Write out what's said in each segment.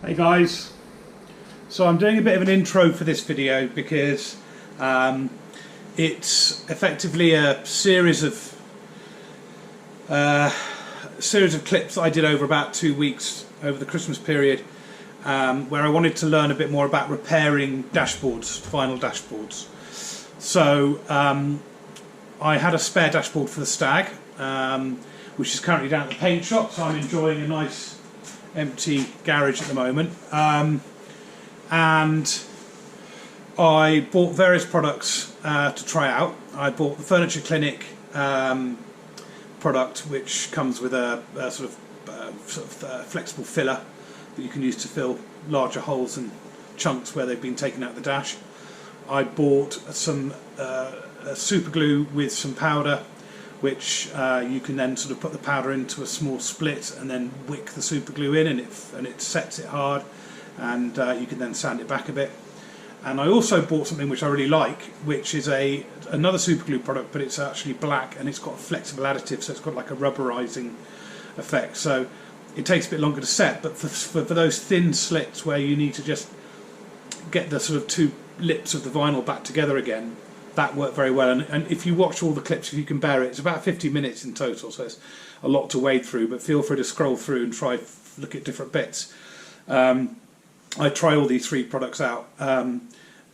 Hey guys, so I'm doing a bit of an intro for this video because it's effectively a series of clips that I did over about 2 weeks over the Christmas period, where I wanted to learn a bit more about repairing dashboards, vinyl dashboards. So I had a spare dashboard for the Stag, which is currently down at the paint shop, so I'm enjoying a nice empty garage at the moment, and I bought various products to try out. I bought the Furniture Clinic product, which comes with a sort of flexible filler that you can use to fill larger holes and chunks where they've been taken out of the dash. I bought some super glue with some powder, which you can then sort of put the powder into a small split and then wick the super glue in, and it sets it hard, and you can then sand it back a bit. And I also bought something which I really like, which is another super glue product, but it's actually black and it's got a flexible additive, so it's got like a rubberizing effect. So it takes a bit longer to set, but for those thin slits where you need to just get the sort of two lips of the vinyl back together again, that worked very well. And if you watch all the clips, if you can bear it, it's about 50 minutes in total, so it's a lot to wade through, but feel free to scroll through and look at different bits. I try all these three products out.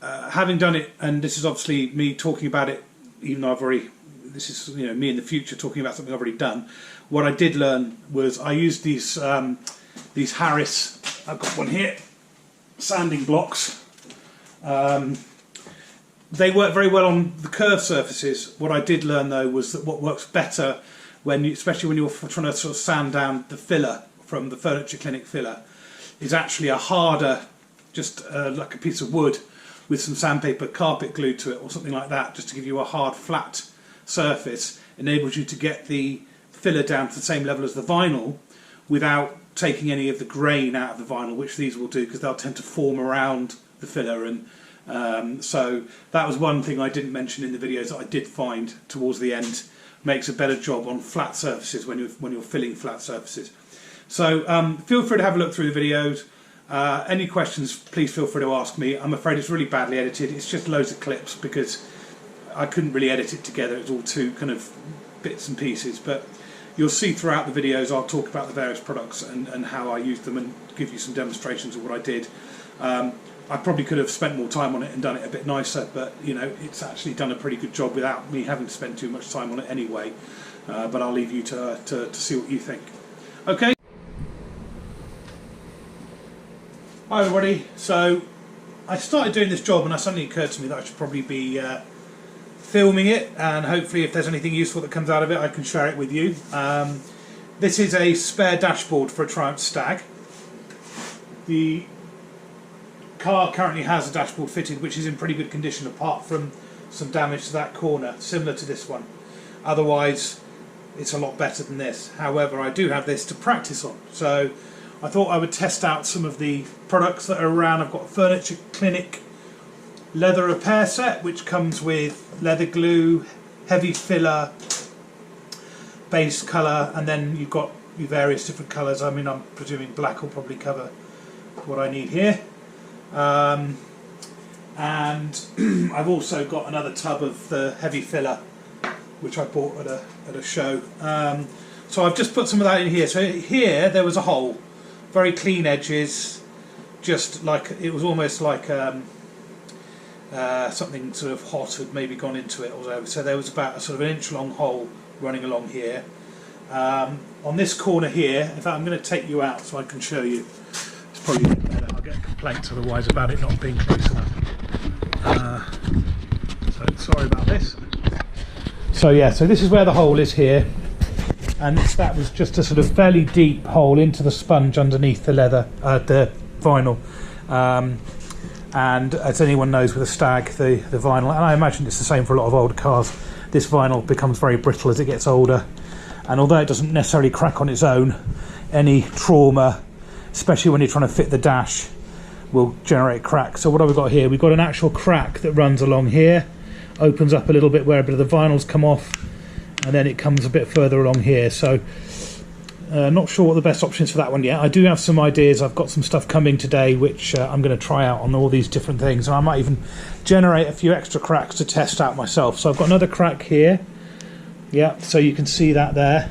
Having done it, and this is obviously me talking about it, even though this is me in the future talking about something I've already done. What I did learn was I used these Harris, I've got one here, sanding blocks. They work very well on the curved surfaces. What I did learn though was that what works better, especially when you're trying to sort of sand down the filler from the Furniture Clinic filler, is actually a harder, just like a piece of wood with some sandpaper carpet glued to it or something like that, just to give you a hard flat surface. Enables you to get the filler down to the same level as the vinyl without taking any of the grain out of the vinyl, which these will do because they'll tend to form around the filler. And so that was one thing I didn't mention in the videos that I did find towards the end makes a better job on flat surfaces when you're filling flat surfaces. So feel free to have a look through the videos. Any questions, please feel free to ask me. I'm afraid it's really badly edited. It's just loads of clips because I couldn't really edit it together. It's all two kind of bits and pieces, but you'll see throughout the videos I'll talk about the various products and how I used them and give you some demonstrations of what I did. I probably could have spent more time on it and done it a bit nicer, but it's actually done a pretty good job without me having to spend too much time on it anyway. But I'll leave you to see what you think. Okay. Hi everybody. So I started doing this job and it suddenly occurred to me that I should probably be filming it, and hopefully if there's anything useful that comes out of it I can share it with you. This is a spare dashboard for a Triumph Stag. The car currently has a dashboard fitted which is in pretty good condition apart from some damage to that corner, similar to this one. Otherwise it's a lot better than this. However, I do have this to practice on, so I thought I would test out some of the products that are around. I've got a Furniture Clinic leather repair set which comes with leather glue, heavy filler, base colour, and then you've got your various different colours. I mean, I'm presuming black will probably cover what I need here. And I've also got another tub of the heavy filler which I bought at a show. So I've just put some of that in here. So here there was a hole, very clean edges, just like it was almost like something sort of hot had maybe gone into it or whatever. So there was about a sort of an inch long hole running along here. On this corner here, in fact I'm going to take you out so I can show you. It's probably better. I'll get complaints otherwise about it not being close enough. So sorry about this. So yeah, so this is where the hole is here, and that was just a sort of fairly deep hole into the sponge underneath the leather, the vinyl. And as anyone knows with a Stag, the vinyl, and I imagine it's the same for a lot of older cars, this vinyl becomes very brittle as it gets older, and although it doesn't necessarily crack on its own, any trauma, especially when you're trying to fit the dash, will generate cracks. So what have we got here? We've got an actual crack that runs along here, opens up a little bit where a bit of the vinyl's come off, and then it comes a bit further along here. So Not sure what the best option is for that one yet. I do have some ideas. I've got some stuff coming today which I'm going to try out on all these different things, and I might even generate a few extra cracks to test out myself. So I've got another crack here. Yeah, so you can see that there.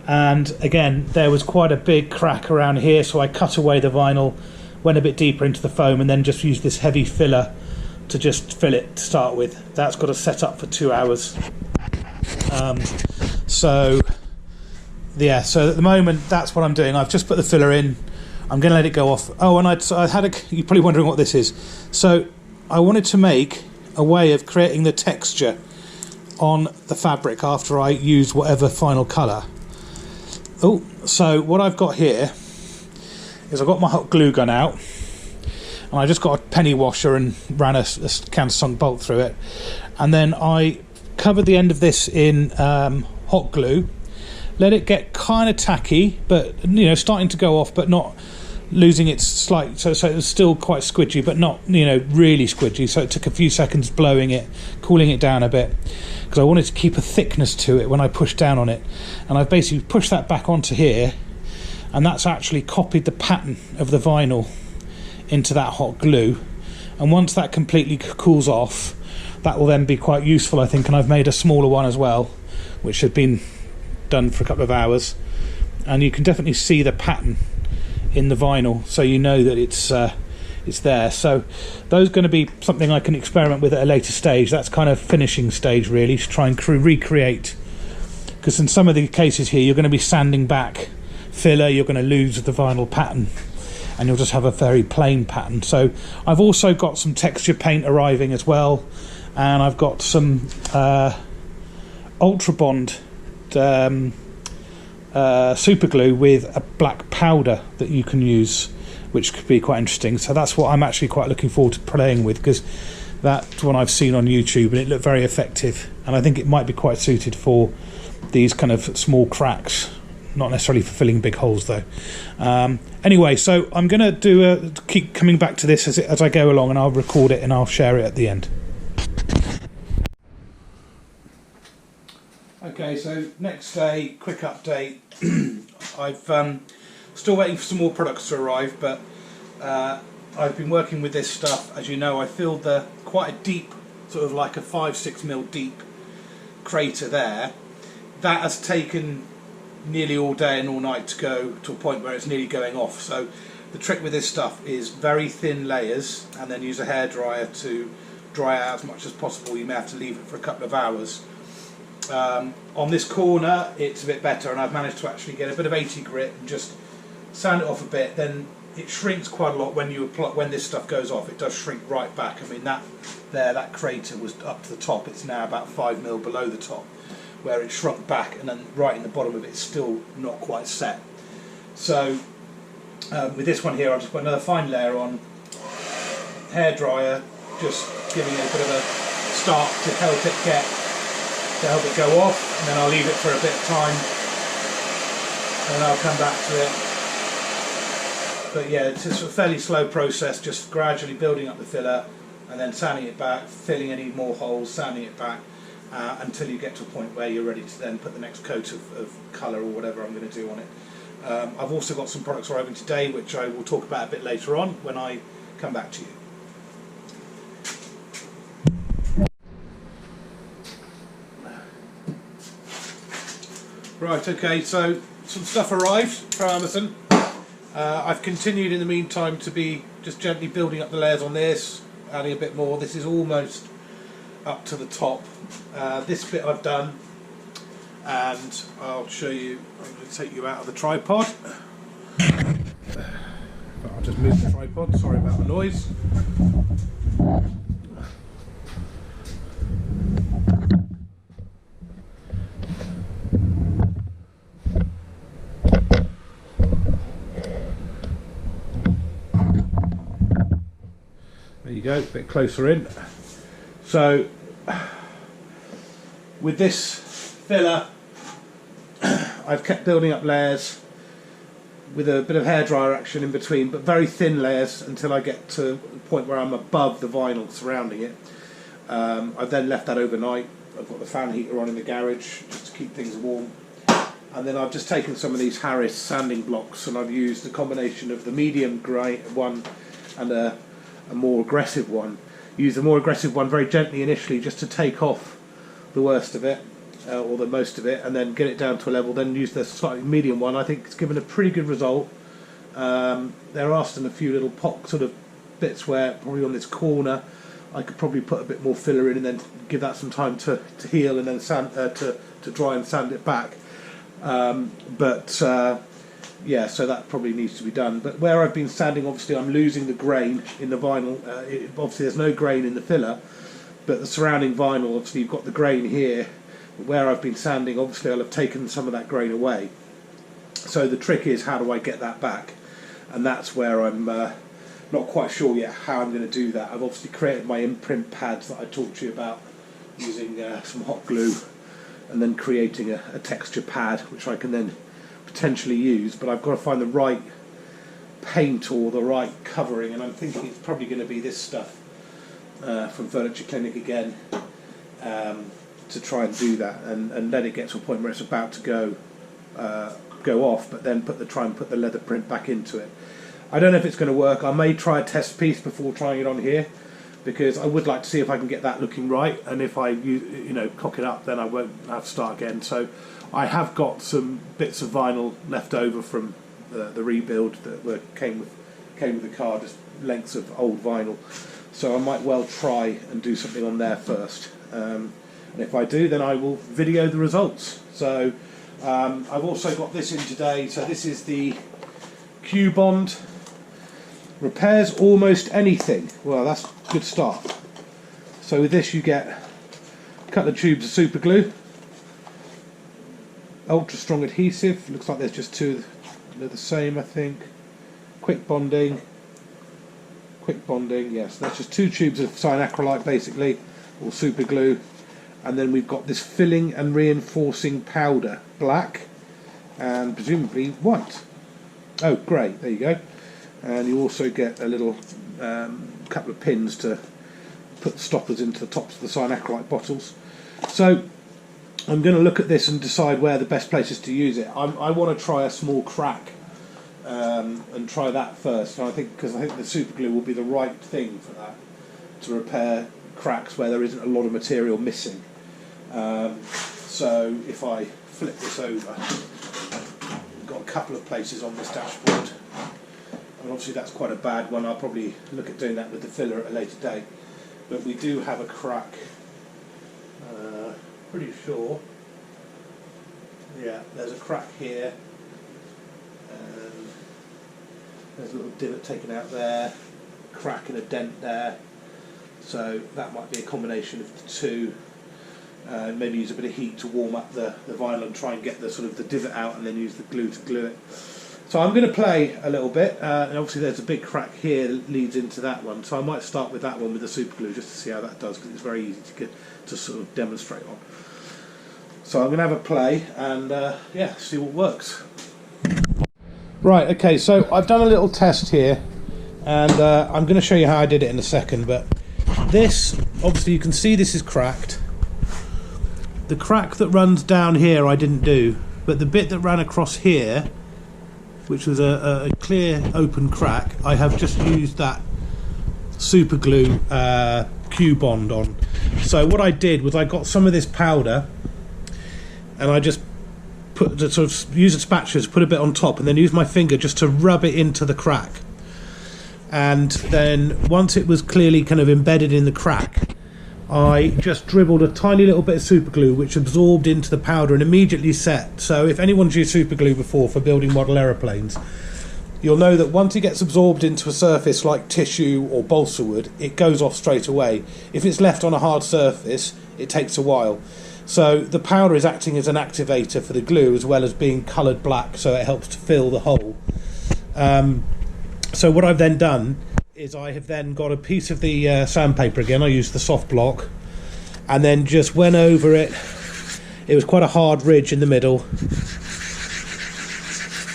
And again, there was quite a big crack around here, so I cut away the vinyl, went a bit deeper into the foam, and then just used this heavy filler to just fill it to start with. That's got to set up for 2 hours. So yeah, so at the moment that's what I'm doing. I've just put the filler in. I'm going to let it go off. Oh, and you're probably wondering what this is. So I wanted to make a way of creating the texture on the fabric after I use whatever final colour. Oh, so what I've got here is I've got my hot glue gun out, and I just got a penny washer and ran a countersunk bolt through it, and then I covered the end of this in hot glue, let it get kind of tacky, but starting to go off, but not losing its slight, so it was still quite squidgy, but not really squidgy. So it took a few seconds blowing it, cooling it down a bit, because I wanted to keep a thickness to it when I pushed down on it. And I've basically pushed that back onto here, and that's actually copied the pattern of the vinyl into that hot glue. And once that completely cools off, that will then be quite useful, I think. And I've made a smaller one as well, which had been done for a couple of hours, and you can definitely see the pattern in the vinyl, so you know that it's there. So those are going to be something I can experiment with at a later stage. That's kind of finishing stage really, to try and recreate, because in some of the cases here you're going to be sanding back filler, you're going to lose the vinyl pattern, and you'll just have a very plain pattern. So I've also got some texture paint arriving as well, and I've got some Ultra Bond super glue with a black powder that you can use, which could be quite interesting. So that's what I'm actually quite looking forward to playing with, because that's one I've seen on YouTube and it looked very effective, and I think it might be quite suited for these kind of small cracks, not necessarily for filling big holes though. Anyway, so I'm going to keep coming back to this as I go along, and I'll record it and I'll share it at the end. Okay, so next day, quick update. I've still waiting for some more products to arrive, but I've been working with this stuff. As you know, I filled quite a deep, sort of like a 5-6 mil deep crater there. That has taken nearly all day and all night to go to a point where it's nearly going off. So the trick with this stuff is very thin layers, and then use a hairdryer to dry out as much as possible. You may have to leave it for a couple of hours. On this corner it's a bit better, and I've managed to actually get a bit of 80 grit and just sand it off a bit. Then it shrinks quite a lot when this stuff goes off. It does shrink right back. I mean, that crater was up to the top. It's now about 5 mil below the top, where it shrunk back, and then right in the bottom of it it's still not quite set. So with this one here, I've just put another fine layer on, hairdryer, just giving it a bit of a start to help it go off, and then I'll leave it for a bit of time, and I'll come back to it. But yeah, it's a fairly slow process, just gradually building up the filler, and then sanding it back, filling any more holes, sanding it back, until you get to a point where you're ready to then put the next coat of colour or whatever I'm going to do on it. I've also got some products arriving today, which I will talk about a bit later on when I come back to you. Right, okay, so some stuff arrived from Amazon. I've continued in the meantime to be just gently building up the layers on this, adding a bit more. This is almost up to the top. This bit I've done, and I'll show you. I'm going to take you out of the tripod. I'll just move the tripod, sorry about the noise. There you go, a bit closer in. So with this filler, I've kept building up layers with a bit of hairdryer action in between, but very thin layers until I get to the point where I'm above the vinyl surrounding it. I've then left that overnight. I've got the fan heater on in the garage just to keep things warm. And then I've just taken some of these Harris sanding blocks and I've used a combination of the medium grey one and a more aggressive one. Use the more aggressive one very gently initially just to take off the worst of it, or the most of it, and then get it down to a level, then use the slightly medium one. I think it's given a pretty good result. There are still a few little sort of bits where probably on this corner I could probably put a bit more filler in and then give that some time to heal and then sand, to dry and sand it back. Yeah, so that probably needs to be done. But where I've been sanding, obviously I'm losing the grain in the vinyl. Obviously there's no grain in the filler, but the surrounding vinyl, obviously you've got the grain here. Where I've been sanding, obviously I'll have taken some of that grain away. So the trick is, how do I get that back? And that's where I'm not quite sure yet how I'm going to do that. I've obviously created my imprint pads that I talked to you about, using some hot glue and then creating a texture pad which I can then potentially use, but I've got to find the right paint or the right covering, and I'm thinking it's probably going to be this stuff from Furniture Clinic again, to try and do that and let it get to a point where it's about to go off, but then try and put the leather print back into it. I don't know if it's going to work. I may try a test piece before trying it on here, because I would like to see if I can get that looking right, and if I cock it up, then I won't have to start again. So I have got some bits of vinyl left over from the rebuild that came with the car, just lengths of old vinyl, so I might well try and do something on there first, and if I do, then I will video the results. So I've also got this in today. So this is the Q-Bond. Repairs almost anything. Well, that's a good start. So with this you get a couple of tubes of super glue, ultra strong adhesive, looks like there's just two, they're the same I think, quick bonding, yes, that's just 2 tubes of cyanacrylite basically, or super glue, and then we've got this filling and reinforcing powder, black and presumably white, oh grey, there you go. And you also get a little couple of pins to put the stoppers into the tops of the cyanacrylite bottles. So I'm going to look at this and decide where the best place is to use it. I want to try a small crack and try that first. And because I think the super glue will be the right thing for that, to repair cracks where there isn't a lot of material missing. So if I flip this over, I've got a couple of places on this dashboard. And obviously that's quite a bad one. I'll probably look at doing that with the filler at a later date. But we do have a crack, pretty sure. Yeah, there's a crack here. And there's a little divot taken out there, crack and a dent there. So that might be a combination of the two. Maybe use a bit of heat to warm up the vinyl and try and get the sort of the divot out, and then use the glue to glue it. So I'm going to play a little bit, and obviously there's a big crack here that leads into that one, so I might start with that one with the super glue just to see how that does, because it's very easy to sort of demonstrate on. So I'm going to have a play and yeah, see what works. Right, okay, so I've done a little test here, and I'm going to show you how I did it in a second, but this, obviously you can see this is cracked. The crack that runs down here I didn't do, but the bit that ran across here, which was a clear open crack, I have just used that super glue Q-Bond on. So what I did was I got some of this powder and I just use a spatula to put a bit on top, and then use my finger just to rub it into the crack. And then once it was clearly kind of embedded in the crack, I just dribbled a tiny little bit of super glue which absorbed into the powder and immediately set. So if anyone's used super glue before for building model aeroplanes, you'll know that once it gets absorbed into a surface like tissue or balsa wood, it goes off straight away. If it's left on a hard surface, it takes a while. So the powder is acting as an activator for the glue, as well as being coloured black, so it helps to fill the hole. So what I've then done is I have then got a piece of the sandpaper again. I used the soft block and then just went over it. It was quite a hard ridge in the middle.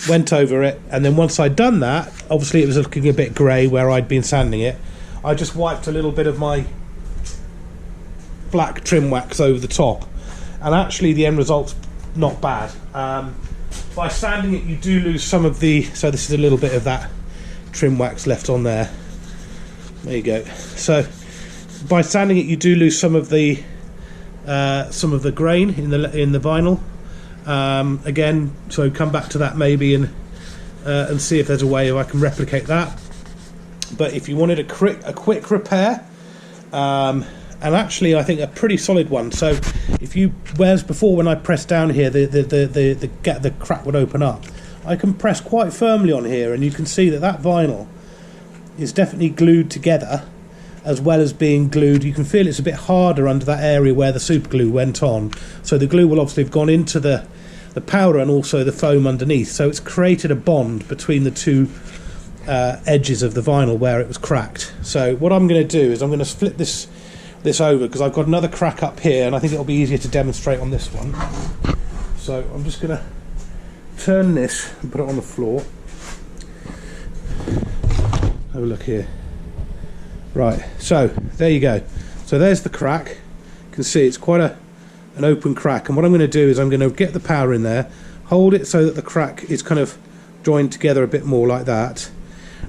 Went over it, and then once I'd done that, obviously it was looking a bit grey where I'd been sanding it. I just wiped a little bit of my black trim wax over the top, and actually the end result's not bad. By sanding it, you do lose some of the, so this is a little bit of that trim wax left on there. There you go. So by sanding it, you do lose some of the grain in the vinyl. Again, so come back to that maybe and see if there's a way I can replicate that. But if you wanted a quick repair, and actually I think a pretty solid one. So if you, whereas before when I pressed down here, the crack would open up. I can press quite firmly on here, and you can see that vinyl is definitely glued together, as well as being glued. You can feel it's a bit harder under that area where the super glue went on. So the glue will obviously have gone into the powder and also the foam underneath. So it's created a bond between the two edges of the vinyl where it was cracked. So what I'm going to do is I'm going to flip this over, because I've got another crack up here, and I think it'll be easier to demonstrate on this one. So I'm just going to turn this and put it on the floor. Have a look here. Right, so there you go. So there's the crack. You can see it's quite an open crack, and what I'm going to do is I'm going to get the powder in there, hold it so that the crack is kind of joined together a bit more like that,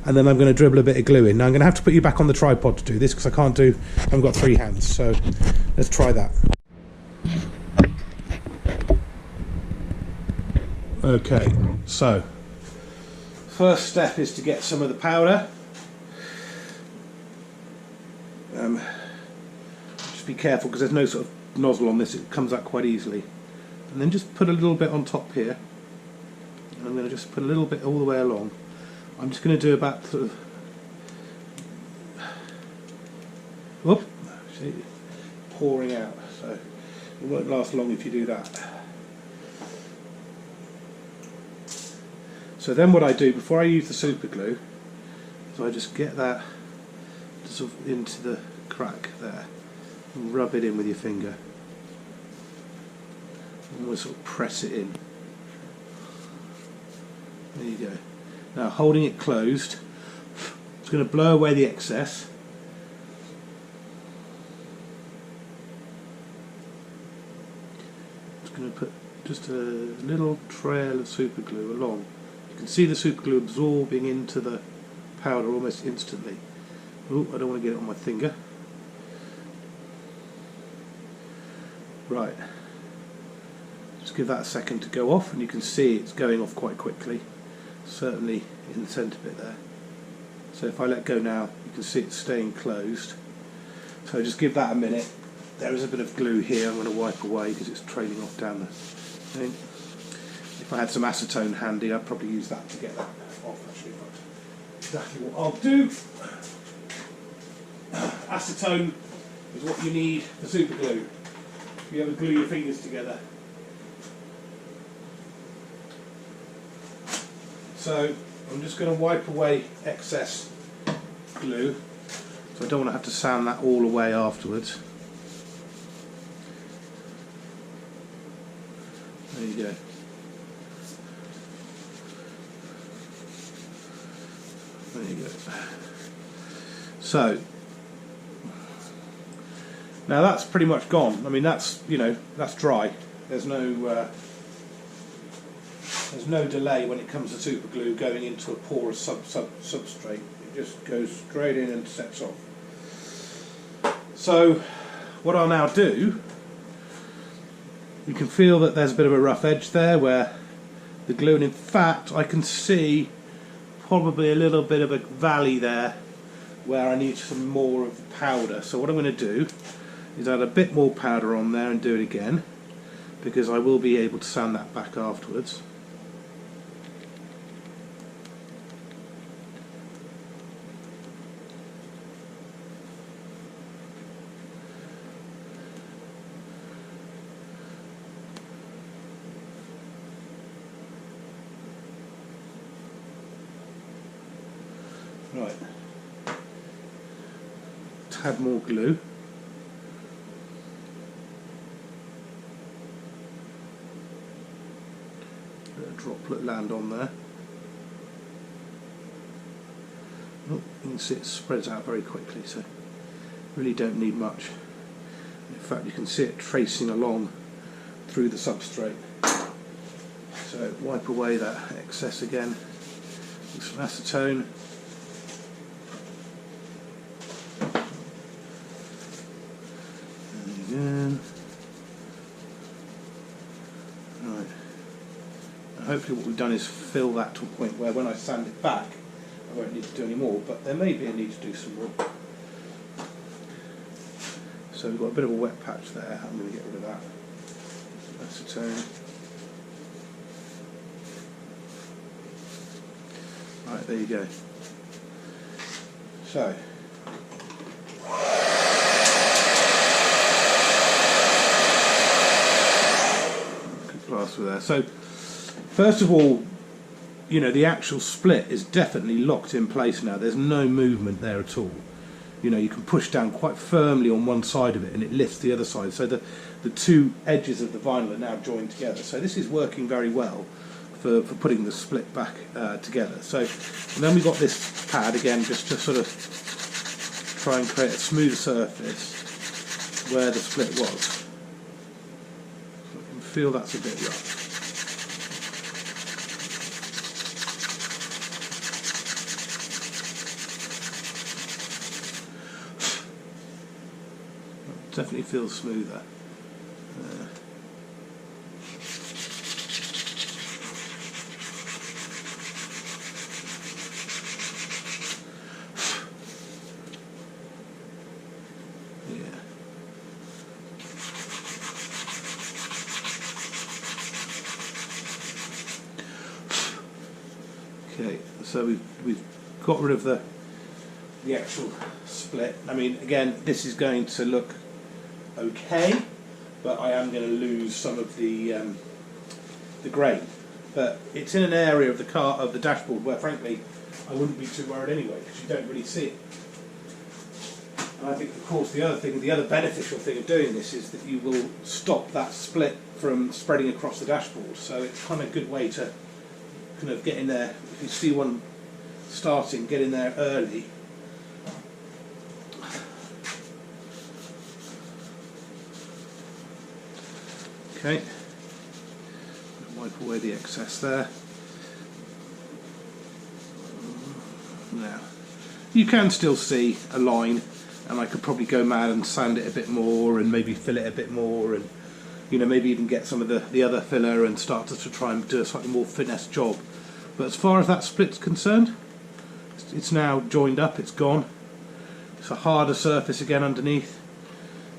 and then I'm going to dribble a bit of glue in. Now I'm going to have to put you back on the tripod to do this, because I haven't got 3 hands, so let's try that. Okay, so first step is to get some of the powder. Just be careful, because there's no sort of nozzle on this, it comes out quite easily. And then just put a little bit on top here, and I'm going to just put a little bit all the way along. I'm just going to do about sort of, whoop, see, pouring out, so it won't last long if you do that. So then what I do before I use the super glue is I just get that sort of into the crack there and rub it in with your finger, and we'll sort of press it in. There you go. Now holding it closed, it's going to blow away the excess. It's going to put just a little trail of super glue along. You can see the super glue absorbing into the powder almost instantly. Oh, I don't want to get it on my finger. Right, just give that a second to go off, and you can see it's going off quite quickly, certainly in the centre bit there. So if I let go now, you can see it's staying closed. So just give that a minute. There is a bit of glue here I'm going to wipe away because it's trailing off down the thing. If I had some acetone handy, I'd probably use that to get that off, actually. But exactly what I'll do. Acetone is what you need for super glue. If you ever glue your fingers together. So I'm just going to wipe away excess glue, so I don't want to have to sand that all away afterwards. There you go. There you go. So now that's pretty much gone. I mean, that's, you know, that's dry. There's no delay when it comes to super glue going into a porous substrate. It just goes straight in and sets off. So what I'll now do, you can feel that there's a bit of a rough edge there where the glue, and in fact I can see probably a little bit of a valley there where I need some more of the powder. So what I'm going to do is add a bit more powder on there and do it again, because I will be able to sand that back afterwards. Right, tad more glue. Let a droplet land on there. Oh, you can see it spreads out very quickly, so really don't need much. In fact, you can see it tracing along through the substrate. So wipe away that excess again with some acetone. And again. Right. And hopefully what we've done is fill that to a point where when I sand it back I won't need to do any more, but there may be a need to do some more. So we've got a bit of a wet patch there. I'm going to get rid of that. Some acetone. Right, there you go. So good plaster there. So first of all, you know, the actual split is definitely locked in place now. There's no movement there at all. You know, you can push down quite firmly on one side of it and it lifts the other side. So the two edges of the vinyl are now joined together. So this is working very well for putting the split back together. So and then we've got this pad again, just to sort of try and create a smooth surface where the split was. So I can feel that's a bit rough. Definitely feels smoother. Yeah. Okay, so we've got rid of the actual split. I mean, again, this is going to look okay, but I am going to lose some of the grain. But it's in an area of the car, of the dashboard, where frankly I wouldn't be too worried anyway, because you don't really see it. And I think, of course, the other beneficial thing of doing this is that you will stop that split from spreading across the dashboard. So it's kind of a good way to kind of get in there. If you see one starting, get in there early. Okay, wipe away the excess there. Now, you can still see a line, and I could probably go mad and sand it a bit more and maybe fill it a bit more, and you know, maybe even get some of the other filler and start to try and do a slightly more finesse job. But as far as that split's concerned, it's now joined up, it's gone. It's a harder surface again underneath.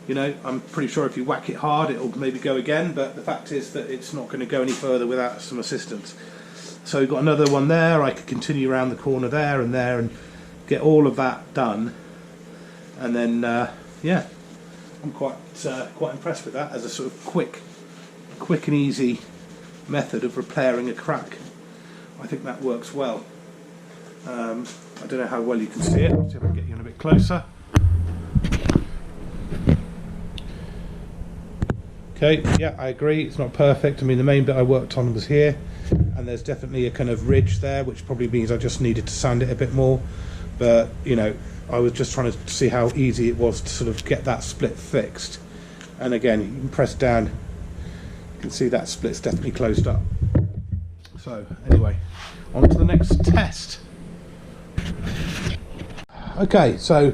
You know, I'm pretty sure if you whack it hard it'll maybe go again, but the fact is that it's not going to go any further without some assistance. So we've got another one there. I could continue around the corner there and get all of that done, and then yeah, I'm quite impressed with that as a sort of quick and easy method of repairing a crack. I think that works well. I don't know how well you can see it. I'll see if I can get you in a bit closer. Okay, yeah, I agree, it's not perfect. I mean, the main bit I worked on was here, and there's definitely a kind of ridge there, which probably means I just needed to sand it a bit more. But, you know, I was just trying to see how easy it was to sort of get that split fixed. And again, you can press down, you can see that split's definitely closed up. So, anyway, on to the next test. Okay, so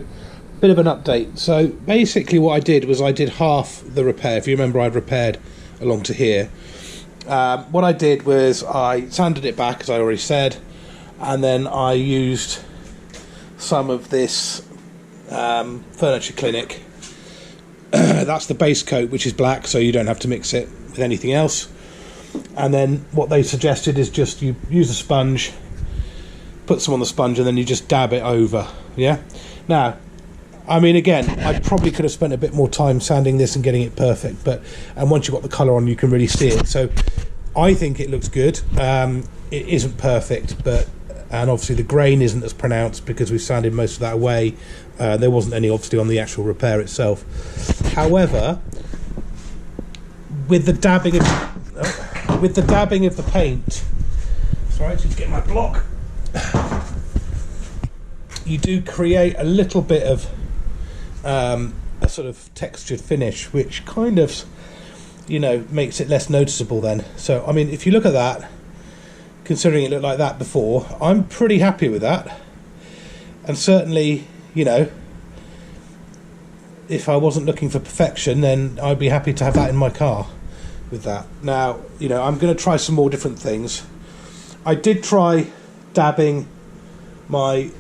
bit of an update. So basically what I did was I did half the repair. If you remember, I'd repaired along to here. What I did was I sanded it back, as I already said, and then I used some of this Furniture Clinic. That's the base coat, which is black, so you don't have to mix it with anything else. And then what they suggested is just you use a sponge, put some on the sponge, and then you just dab it over. Yeah. Now, I mean, again, I probably could have spent a bit more time sanding this and getting it perfect, and once you've got the colour on, you can really see it. So I think it looks good. It isn't perfect, and obviously the grain isn't as pronounced because we sanded most of that away. There wasn't any, obviously, on the actual repair itself. However, with the dabbing of the paint, sorry, just get my block. You do create a little bit of a sort of textured finish, which kind of, makes it less noticeable then. So I mean, if you look at that, considering it looked like that before, I'm pretty happy with that. And certainly, if I wasn't looking for perfection, then I'd be happy to have that in my car with that. Now, I'm going to try some more different things. I did try dabbing my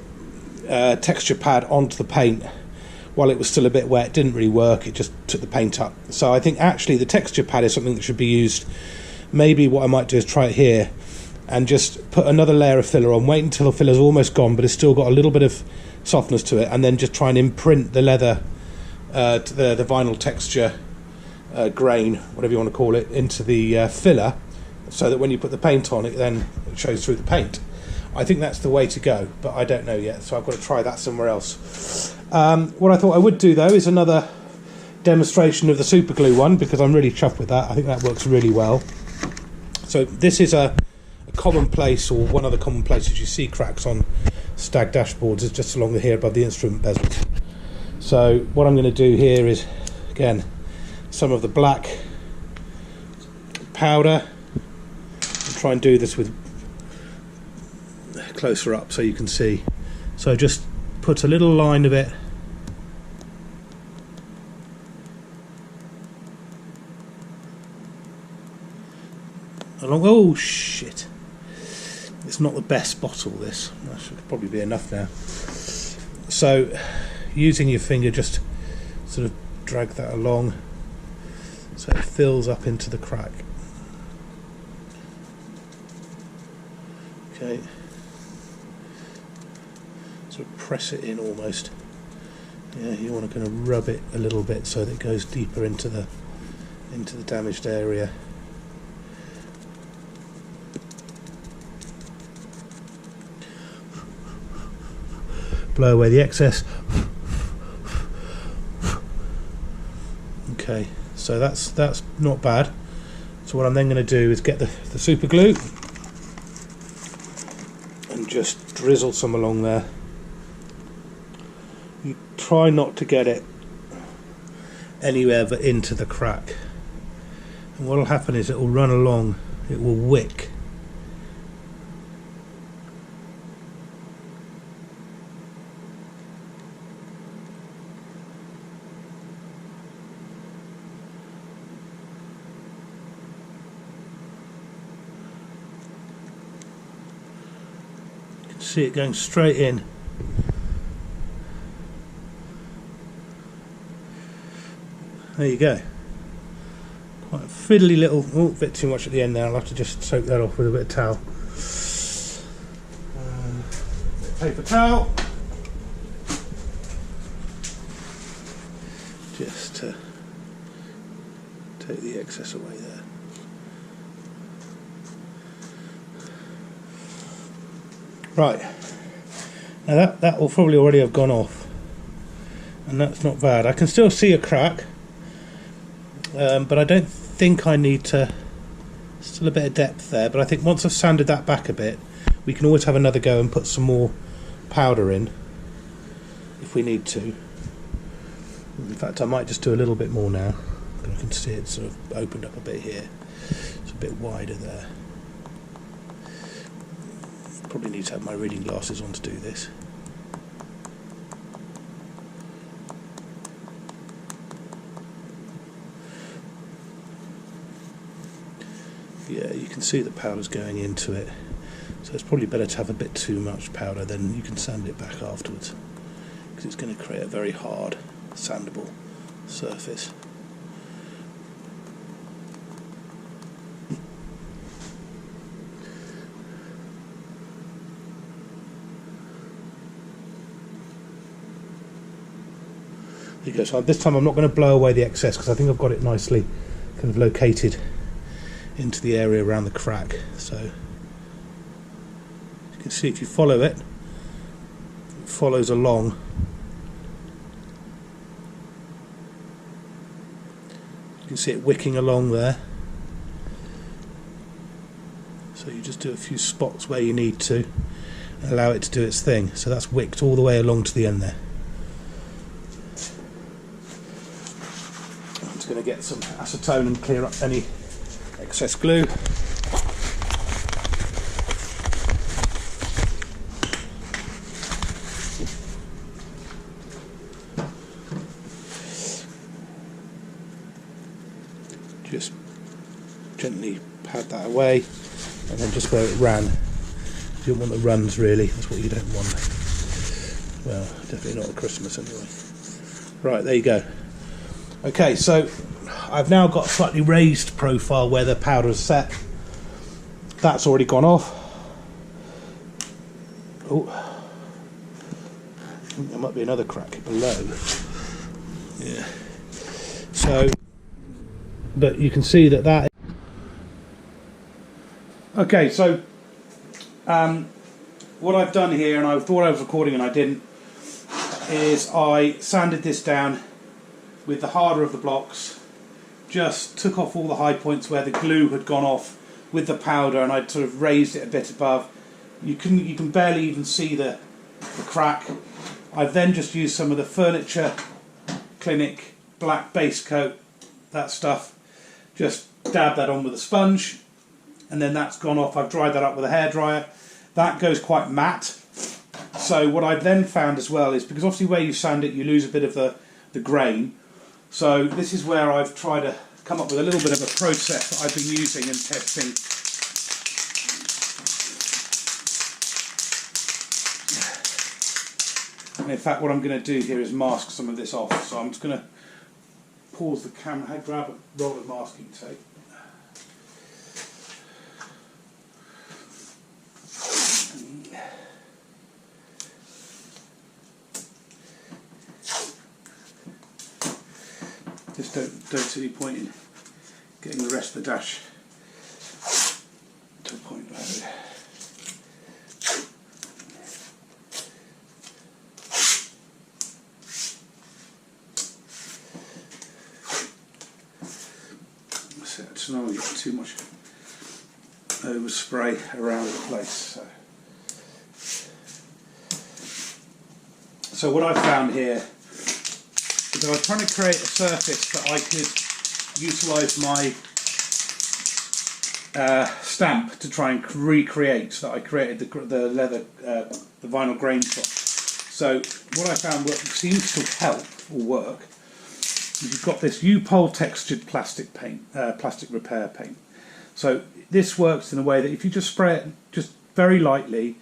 texture pad onto the paint while it was still a bit wet. It didn't really work, it just took the paint up. So I think actually the texture pad is something that should be used. Maybe what I might do is try it here and just put another layer of filler on, wait until the filler's almost gone but it's still got a little bit of softness to it, and then just try and imprint the leather, the vinyl texture grain, whatever you want to call it, into the filler, so that when you put the paint on, it shows through the paint. I think that's the way to go, but I don't know yet, so I've got to try that somewhere else. What I thought I would do though is another demonstration of the super glue one, because I'm really chuffed with that. I think that works really well. So this is a common place, or one of the common places you see cracks on Stag dashboards, is just along here above the instrument bezel. So what I'm going to do here is, again, some of the black powder. I'll try and do this with closer up so you can see. So just put a little line of it along. Oh shit, it's not the best bottle, this. That should probably be enough now. So using your finger, just sort of drag that along so it fills up into the crack. Okay, sort of press it in almost. Yeah, you want to kind of rub it a little bit so that it goes deeper into the damaged area. Blow away the excess. Okay, so that's not bad. So what I'm then going to do is get the super glue and just drizzle some along there. You try not to get it anywhere but into the crack, and what will happen is it will run along, it will wick. See it going straight in. There you go. Quite a fiddly little, oh, a bit too much at the end there. I'll have to just soak that off with a bit of towel. Paper towel. Just to take the excess away there. Right, now that will probably already have gone off, and that's not bad. I can still see a crack, but I don't think I need to, still a bit of depth there, but I think once I've sanded that back a bit, we can always have another go and put some more powder in if we need to. In fact, I might just do a little bit more now. I can see it sort of opened up a bit here. It's a bit wider there. Probably need to have my reading glasses on to do this. Yeah, you can see the powder's going into it, so it's probably better to have a bit too much powder, then you can sand it back afterwards, because it's going to create a very hard, sandable surface. There you go. So this time I'm not going to blow away the excess, because I think I've got it nicely kind of located into the area around the crack. So you can see if you follow it, it follows along. You can see it wicking along there. So you just do a few spots where you need to and allow it to do its thing. So that's wicked all the way along to the end there. going to get some acetone and clear up any excess glue. Just gently pat that away, and then just where it ran. You don't want the runs really, that's what you don't want. Well, definitely not at Christmas anyway. Right, there you go. Okay, so I've now got a slightly raised profile where the powder is set. That's already gone off. Oh, I think there might be another crack below. Yeah. So, but you can see that. Okay, so what I've done here, and I thought I was recording and I didn't, is I sanded this down with the harder of the blocks, just took off all the high points where the glue had gone off with the powder, and I'd sort of raised it a bit above. You can barely even see the crack. I've then just used some of the Furniture Clinic black base coat, that stuff, just dab that on with a sponge, and then that's gone off. I've dried that up with a hairdryer. That goes quite matte. So what I've then found as well is, because obviously where you sand it you lose a bit of the grain, so this is where I've tried to come up with a little bit of a process that I've been using and testing. And in fact what I'm going to do here is mask some of this off, so I'm just going to pause the camera, grab a roll of masking tape. Just don't see any point in getting the rest of the dash to a point where so now we get too much overspray around the place. So what I found here, so I was trying to create a surface that I could utilise my stamp to try and recreate, so that I created the leather, the vinyl grain cloth. So what I found seems to help or work is you've got this U-pole textured plastic paint, plastic repair paint. So this works in a way that if you just spray it just very lightly,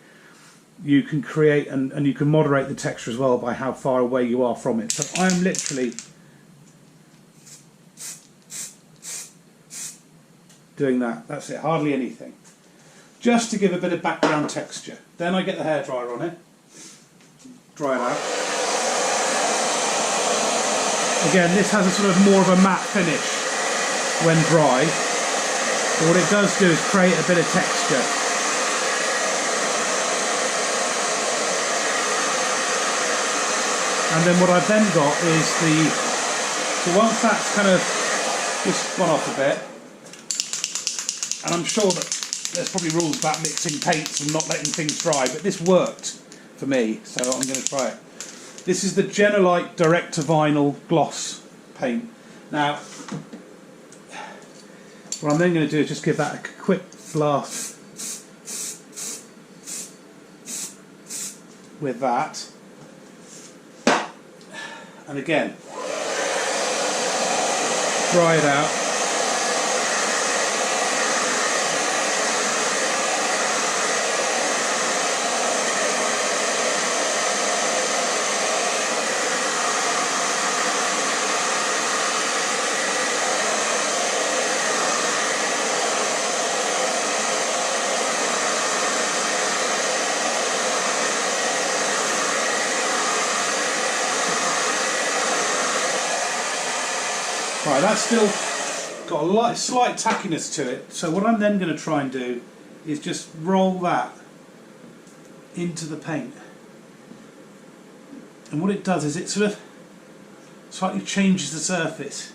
you can create and you can moderate the texture as well by how far away you are from it. So I am literally doing that. That's it, hardly anything. Just to give a bit of background texture. Then I get the hairdryer on it, dry it out. Again, this has a sort of more of a matte finish when dry. But what it does do is create a bit of texture. And then what I've then got is so once that's kind of just gone off a bit, and I'm sure that there's probably rules about mixing paints and not letting things dry, but this worked for me, so I'm going to try it. This is the Genelite Direct to Vinyl Gloss paint. Now, what I'm then going to do is just give that a quick blast with that. And again, dry it out. Right, that's still got a slight tackiness to it, so what I'm then going to try and do is just roll that into the paint. And what it does is it sort of slightly changes the surface.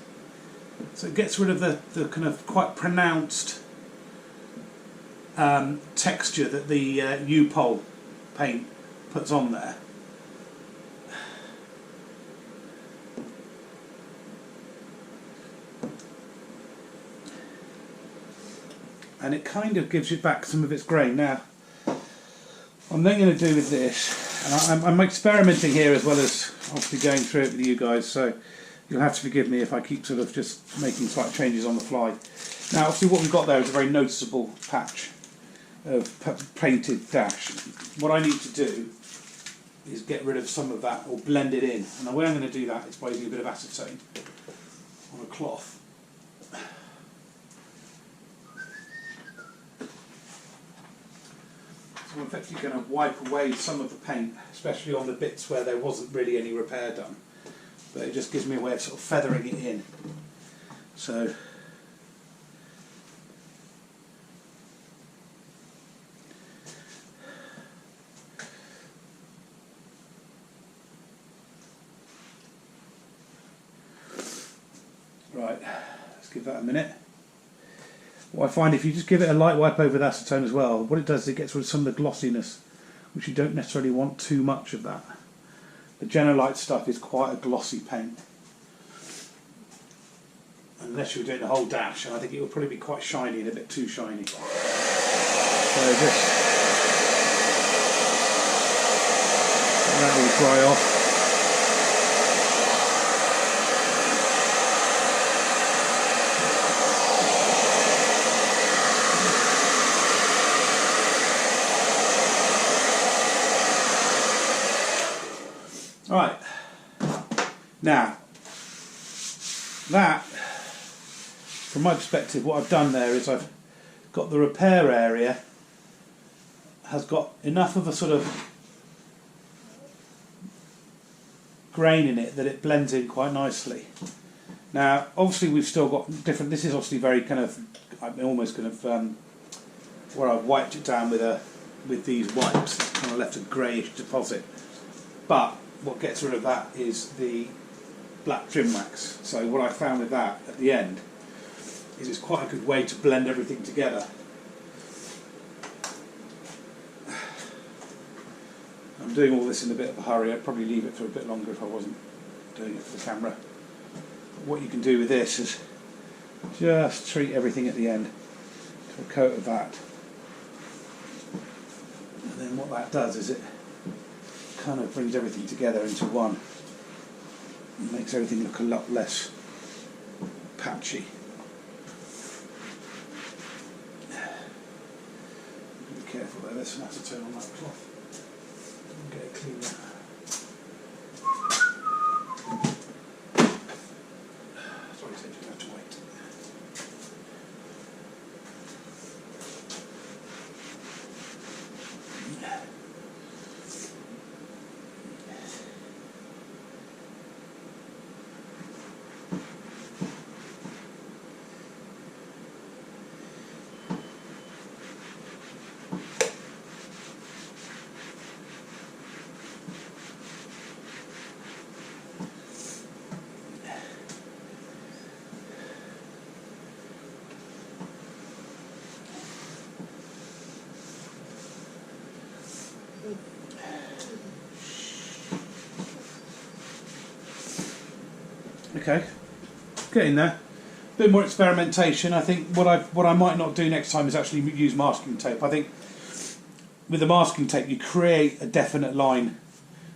So it gets rid of the kind of quite pronounced texture that the U-pole paint puts on there. and it kind of gives you back some of its grain. Now, what I'm then going to do with this, and I'm experimenting here as well as obviously going through it with you guys, so you'll have to forgive me if I keep sort of just making slight changes on the fly. Now obviously what we've got there is a very noticeable patch of painted dash. What I need to do is get rid of some of that or blend it in, and the way I'm going to do that is by using a bit of acetone on a cloth. So I'm effectively going to wipe away some of the paint, especially on the bits where there wasn't really any repair done, but it just gives me a way of sort of feathering it in. So right, let's give that a minute. What I find, if you just give it a light wipe over with acetone as well, what it does is it gets rid of some of the glossiness, which you don't necessarily want too much of that. The Genolite stuff is quite a glossy paint, unless you're doing the whole dash, and I think it will probably be quite shiny and a bit too shiny. So just that will dry off. Right, now that, from my perspective, what I've done there is I've got the repair area has got enough of a sort of grain in it that it blends in quite nicely. Now obviously we've still got different, this is obviously very kind of, I'm almost kind of where I've wiped it down with these wipes, it's kind of left a greyish deposit, but what gets rid of that is the black trim wax. So what I found with that at the end is it's quite a good way to blend everything together. I'm doing all this in a bit of a hurry. I'd probably leave it for a bit longer if I wasn't doing it for the camera. What you can do with this is just treat everything at the end to a coat of that, and then what that does is it kind of brings everything together into one and makes everything look a lot less patchy. Be careful there, there's some acetone on that cloth. Get it clean out. Sorry, so you have to wait. Okay, getting there. A bit more experimentation. I think what I might not do next time is actually use masking tape. I think with the masking tape you create a definite line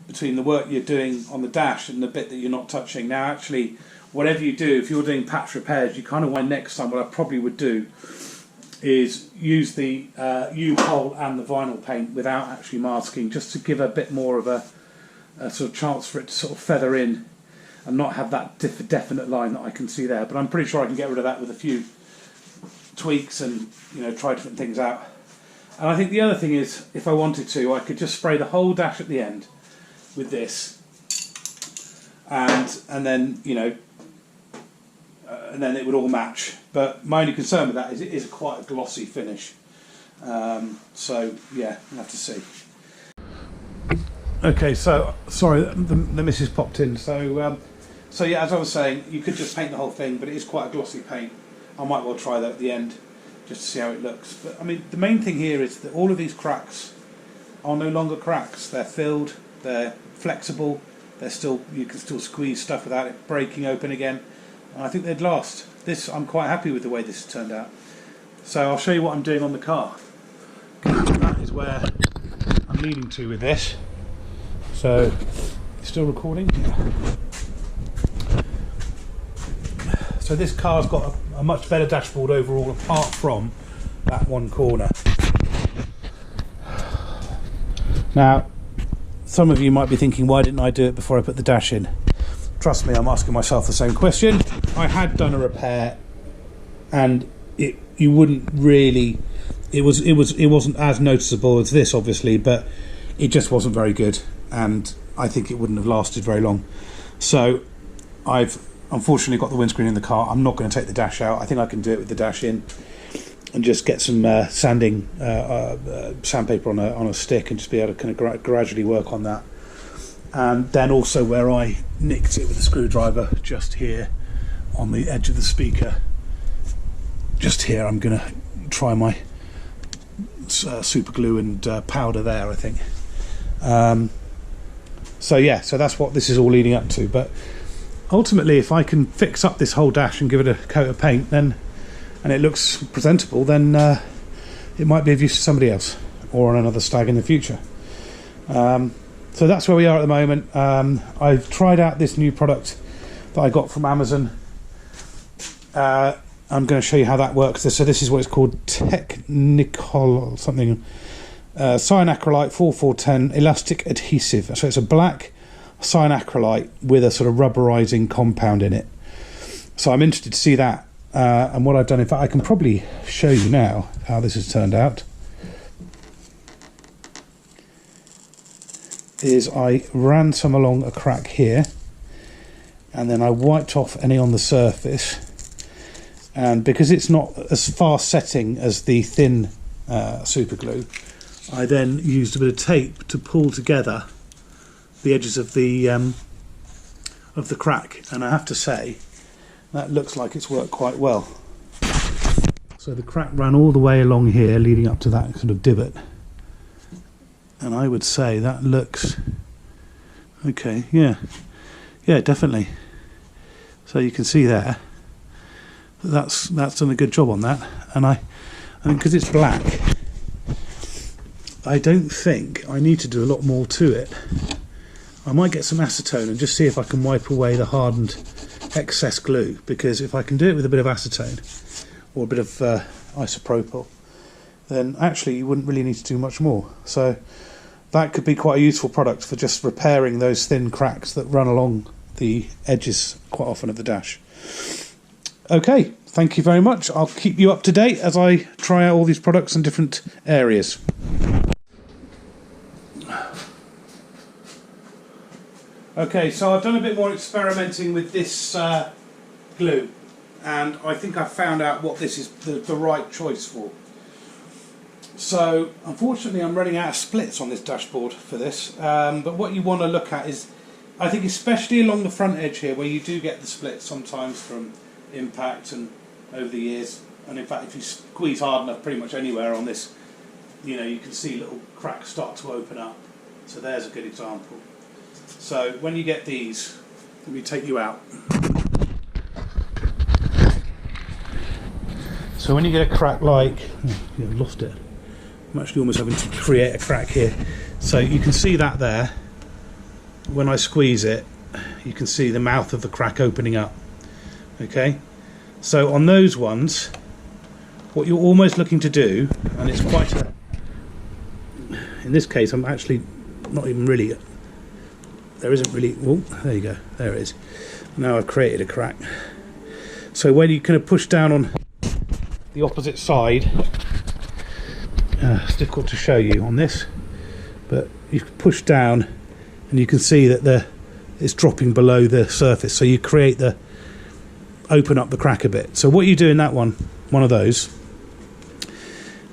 between the work you're doing on the dash and the bit that you're not touching. Now actually, whatever you do, if you're doing patch repairs, you kind of want next time, what I probably would do is use the U-pole and the vinyl paint without actually masking, just to give a bit more of a sort of chance for it to sort of feather in and not have that definite line that I can see there. But I'm pretty sure I can get rid of that with a few tweaks and, you know, try different things out. And I think the other thing is, if I wanted to, I could just spray the whole dash at the end with this, and then, you know, and then it would all match. But my only concern with that is it is quite a glossy finish. So yeah, we'll have to see. Okay, so sorry, the missus popped in. So yeah, as I was saying, you could just paint the whole thing, but it is quite a glossy paint. I might well try that at the end, just to see how it looks. But I mean, the main thing here is that all of these cracks are no longer cracks. They're filled, they're flexible, they're still, you can still squeeze stuff without it breaking open again. And I think they'd last. I'm quite happy with the way this has turned out. So I'll show you what I'm doing on the car. That is where I'm leading to with this. So, still recording? Yeah. So this car's got a much better dashboard overall, apart from that one corner. Now, some of you might be thinking, why didn't I do it before I put the dash in? Trust me, I'm asking myself the same question. I had done a repair, and you wouldn't really. It wasn't as noticeable as this, obviously, but it just wasn't very good, and I think it wouldn't have lasted very long. So I've unfortunately got the windscreen in the car. I'm not going to take the dash out. I think I can do it with the dash in, and just get some sandpaper on a stick, and just be able to kind of gradually work on that. And then also where I nicked it with a screwdriver, just here on the edge of the speaker, just here, I'm going to try my super glue and powder there, I think. So yeah, so that's what this is all leading up to. But ultimately, if I can fix up this whole dash and give it a coat of paint, then, and it looks presentable, then it might be of use to somebody else or on another Stag in the future. So that's where we are at the moment. I've tried out this new product that I got from Amazon. I'm going to show you how that works. So this is what it's called, Technical something, cyanacrylite 4410 elastic adhesive. So it's a black cyanacrylite with a sort of rubberizing compound in it. So I'm interested to see that. And what I've done, in fact, I can probably show you now how this has turned out. Is I ran some along a crack here, and then I wiped off any on the surface, and because it's not as fast setting as the thin super glue, I then used a bit of tape to pull together the edges of the crack, and I have to say that looks like it's worked quite well. So the crack ran all the way along here, leading up to that sort of divot. And I would say that looks okay. Yeah, definitely. So you can see there that's done a good job on that. And I mean, because it's black, I don't think I need to do a lot more to it. I might get some acetone and just see if I can wipe away the hardened excess glue, because if I can do it with a bit of acetone or a bit of isopropyl, then actually you wouldn't really need to do much more. So that could be quite a useful product for just repairing those thin cracks that run along the edges quite often of the dash. Okay, thank you very much. I'll keep you up to date as I try out all these products in different areas. Okay, so I've done a bit more experimenting with this glue, and I think I've found out what this is the right choice for. So unfortunately I'm running out of splits on this dashboard for this, but what you want to look at is, I think especially along the front edge here, where you do get the splits sometimes from impact and over the years, and in fact if you squeeze hard enough pretty much anywhere on this, you can see little cracks start to open up. So there's a good example. So when you get these, let me take you out. So when you get a crack like, I've lost it. I'm actually almost having to create a crack here. So you can see that there. When I squeeze it, you can see the mouth of the crack opening up. Okay, so on those ones, what you're almost looking to do, and it's quite a, in this case I'm actually not even really, there isn't really, oh, there you go, there it is. Now I've created a crack. So when you kind of push down on the opposite side, it's difficult to show you on this, but you can push down and you can see that it's dropping below the surface, so you create the, open up the crack a bit. So what you do in that one of those,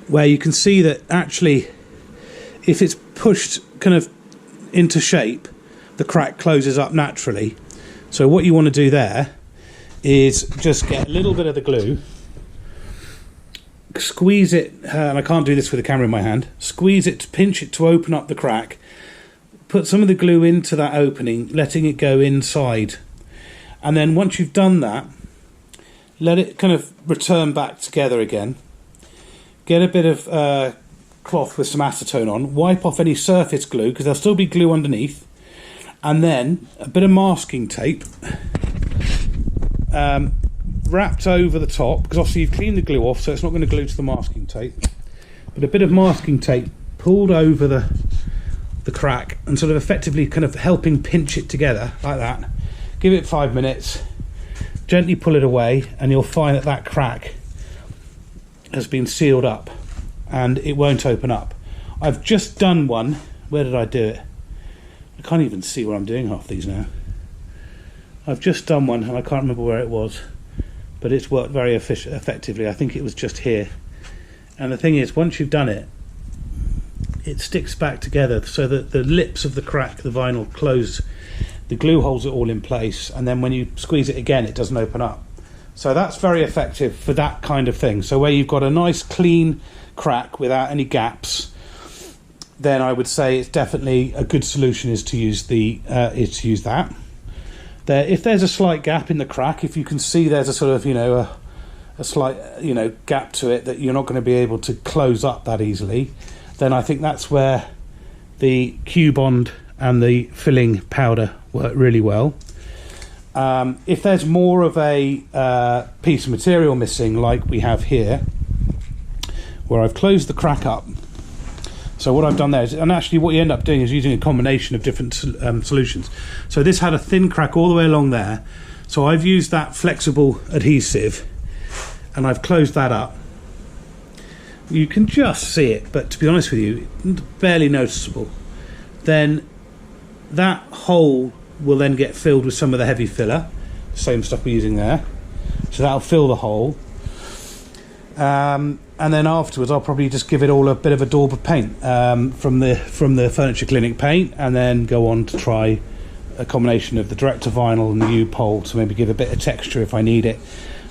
where you can see that actually if it's pushed kind of into shape, the crack closes up naturally. So what you want to do there is just get a little bit of the glue, squeeze it, and I can't do this with the camera in my hand, squeeze it to pinch it to open up the crack, put some of the glue into that opening, letting it go inside, and then once you've done that, let it kind of return back together again, get a bit of cloth with some acetone on, wipe off any surface glue, because there'll still be glue underneath, and then a bit of masking tape wrapped over the top, because obviously you've cleaned the glue off, so it's not going to glue to the masking tape, but a bit of masking tape pulled over the crack and sort of effectively kind of helping pinch it together like that. Give it 5 minutes, gently pull it away, and you'll find that that crack has been sealed up and it won't open up. I've just done one. Where did I do it? I can't even see where I'm doing half these now. I've just done one and I can't remember where it was, but it's worked very effectively. I think it was just here. And the thing is, once you've done it, it sticks back together so that the lips of the crack, the vinyl, close. The glue holds it all in place, and then when you squeeze it again, it doesn't open up. So that's very effective for that kind of thing. So where you've got a nice clean crack without any gaps, then I would say it's definitely a good solution is to use that. If there's a slight gap in the crack, if you can see there's a sort of a slight gap to it that you're not going to be able to close up that easily, then I think that's where the Q-Bond and the filling powder work really well. If there's more of a piece of material missing, like we have here, where I've closed the crack up, so what I've done there is, and actually what you end up doing is using a combination of different solutions. So this had a thin crack all the way along there, so I've used that flexible adhesive and I've closed that up. You can just see it, but to be honest with you, barely noticeable. Then that hole will then get filled with some of the heavy filler, same stuff we're using there, so that'll fill the hole, and then afterwards I'll probably just give it all a bit of a daub of paint from the Furniture Clinic paint, and then go on to try a combination of the Director Vinyl and the U-Pole to maybe give a bit of texture if I need it.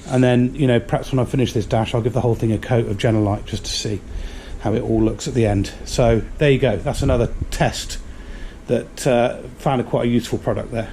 And then, perhaps when I finish this dash, I'll give the whole thing a coat of Genelite just to see how it all looks at the end. So there you go. That's another test that found quite a useful product there.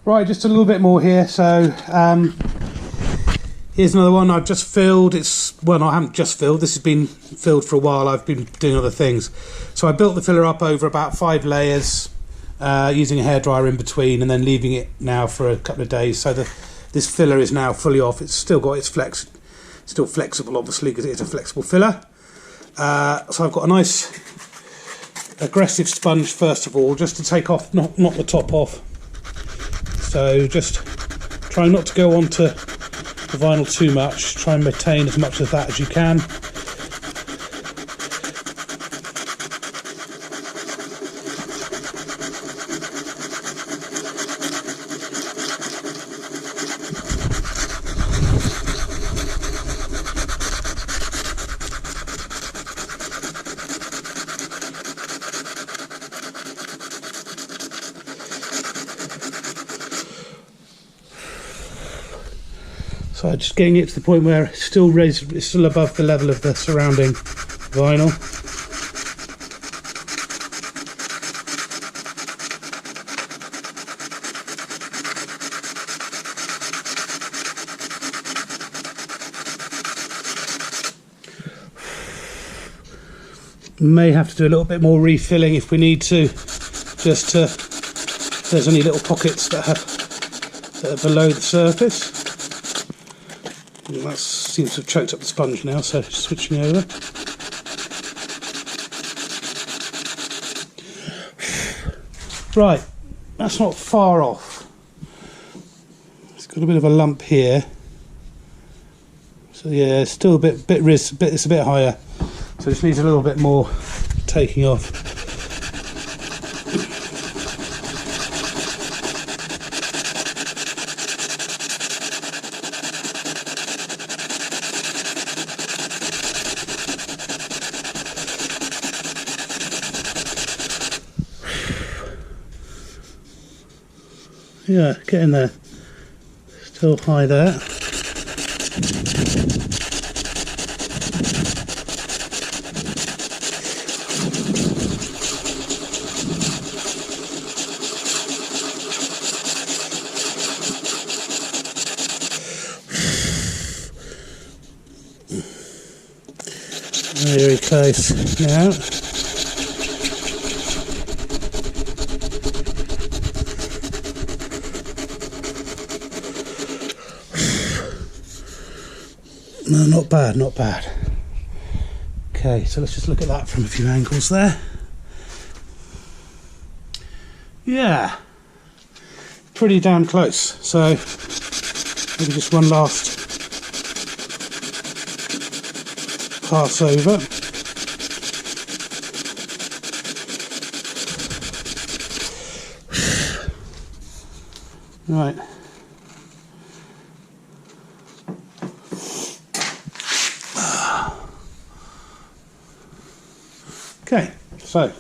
Right, just a little bit more here. So here's another one I've just filled. Well, I haven't just filled. This has been filled for a while. I've been doing other things. So I built the filler up over about 5 layers, using a hairdryer in between, and then leaving it now for a couple of days. So this filler is now fully off. It's still got its still flexible, obviously, because it is a flexible filler. So I've got a nice aggressive sponge first of all, just to take off, not the top off. So just try not to go onto the vinyl too much. Try and retain as much of that as you can. So just getting it to the point where it's still raised, it's still above the level of the surrounding vinyl. May have to do a little bit more refilling if we need to, just to, if there's any little pockets that are below the surface. That seems to have choked up the sponge now, so switching over. Right, that's not far off. It's got a bit of a lump here. So yeah, it's still it's a bit higher. So it just needs a little bit more taking off. Yeah, get in there. Still high there. Very close now. No, not bad, not bad. Okay, so let's just look at that from a few angles there. Yeah, pretty damn close. So maybe just one last pass over. Right. Okay, so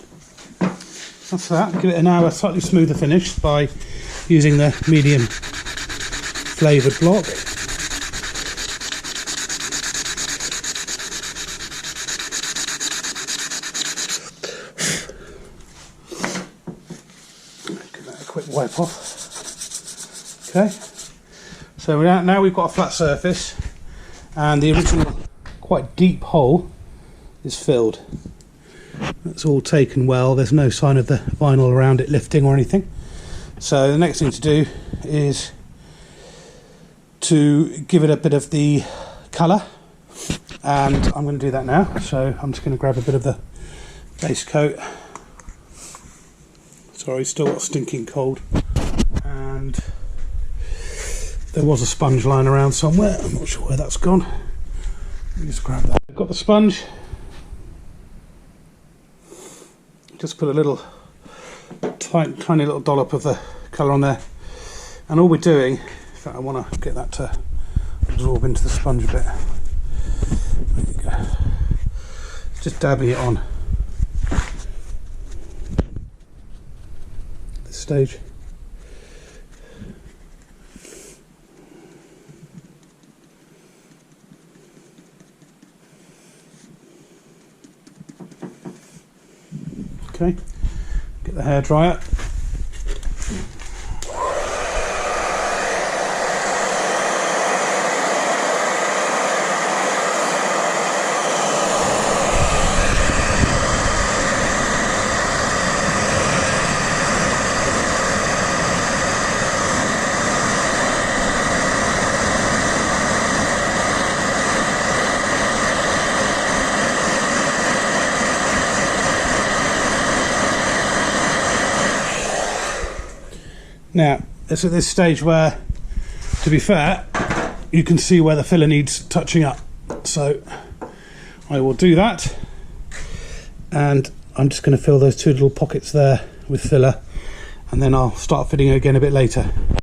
that's that. Give it now a slightly smoother finish by using the medium flavoured block. Give that a quick wipe off. Okay, so now we've got a flat surface, and the original quite deep hole is filled. That's all taken well. There's no sign of the vinyl around it lifting or anything. So the next thing to do is to give it a bit of the colour, and I'm going to do that now. So I'm just going to grab a bit of the base coat. Sorry, still got a stinking cold, and there was a sponge lying around somewhere. I'm not sure where that's gone. Let me just grab that. I've got the sponge. Just put a little tiny little dollop of the colour on there, and all we're doing, in fact I want to get that to absorb into the sponge a bit. There you go. Just dabbing it on at this stage. Okay, get the hairdryer. Now, it's at this stage where, to be fair, you can see where the filler needs touching up. So I will do that, and I'm just going to fill those two little pockets there with filler, and then I'll start fitting it again a bit later.